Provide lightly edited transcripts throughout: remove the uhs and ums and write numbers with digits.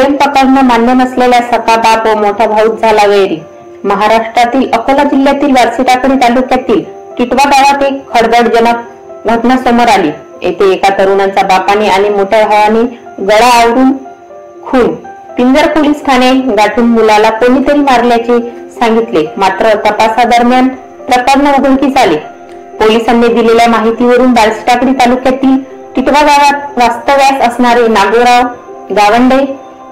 प्रेम प्रकरण मान्य नसलेल्या सखा बाप व मोठा भाऊच झाला वैरी। महाराष्ट्रातील अकोला जिल्ह्यातील वारसीटाकळी तालुक्यातील टिटवा गावात एक खळबळजनक घटना समोर आली। येथे एका तरुणाचा बापाने आणि मोठ्या भावाने गळा आवरून खून। पिंजर पोलीस ठाणे गाठून मुलाला कोणीतरी मारल्याचे सांगितले, मात्र तपासादरम्यान प्रकरण उघडकीस आले। पोलिसांनी दिलेल्या माहितीवरून वारसीटाकळी तालुक्यातील टिटवा गावात वास्तव्यास असणारे नागोराव गावंडे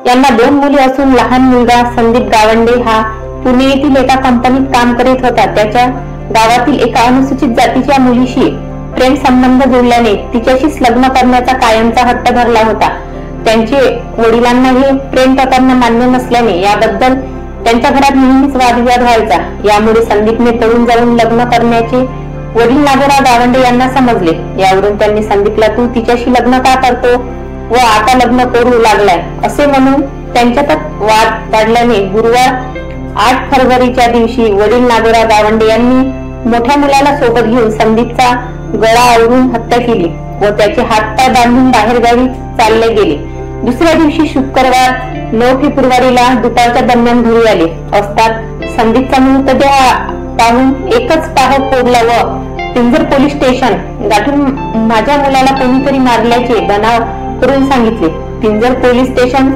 यांना 2 मुली असून लहान मुलगा संदीप गावंडे हा पुणे येथील एका कंपनीत काम करीत होता। त्याच्या गावातील एका अनुसूचित जातीच्या मुलीशी प्रेम संबंध जोडल्याने तिच्याशीच लग्न करण्याचा कायमचा हट्ट धरला होता। त्यांचे वडिलांना हे प्रेम प्रकरण मान्य नसल्याने याबद्दल त्यांच्या घरात नेहमीच वादविवाद व्हायचा। यामुळे संदीपने पळून जाऊन लग्न करण्याचे वडील नागोराव गावंडे यांना समजले। यावरून त्यांनी संदीपला तू तिच्याशी लग्न का करतो व आता लग्न करू लागलाय असे म्हणून त्यांच्यात वाद वाढल्याने गुरुवार 8 फरवरीच्या दिवशी वडील नागोराव गावंडे यांनी मोठ्या मुलाला सोबत घेऊन संदीपचा गळा आवरून हत्या केली व त्याचे हातपाय बांधून बाहेरगावी चालले गेले। दुसऱ्या दिवशी शुक्रवार 9 फेब्रुवारीला दुपारच्या दरम्यान घरी आले असतात संदीपचा मृतदेह पाहून एकच पाह फोडला व पिंजर पोलीस स्टेशन गाठून माझ्या मुलाला कोणीतरी मारल्याचे बनाव करून सांगितले। पिंजर पोलीस स्टेशन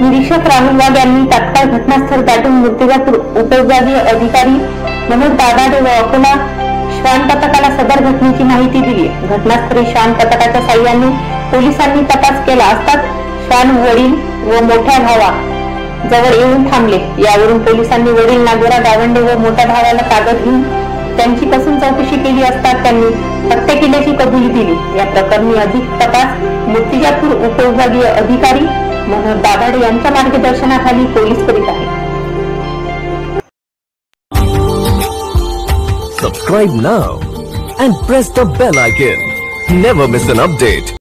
निरीक्षक राहुल वाघ यांनी तात्काळ घटनास्थळ गाठून मूर्तिजापूर उपविभागीय अधिकारी मनोज दाभाडे व अकोला श्वान पथकाला सदर घटनेची माहिती दिली। घटनास्थळी श्वान पथकाच्या साहाय्याने पोलिसांनी तपास केला असता श्वान वडील व मोठ्या भावा जवळ येऊन थांबले। यावरून पोलिसांनी वडील नागोराव गावंडे व मोठ्या भावाला ताब्यात घेऊन त्यांची कसून चौकशी केली असता त्यांनी हत्या केल्याची कबुली दिली। या प्रकरणी अधिक तपास मूर्तिजापूर उपविभागीय अधिकारी मनोज दाभाडे यांच्या मार्गदर्शनाखाली पोलीस करीत आहेत। Subscribe now and press the bell icon. Never miss an update.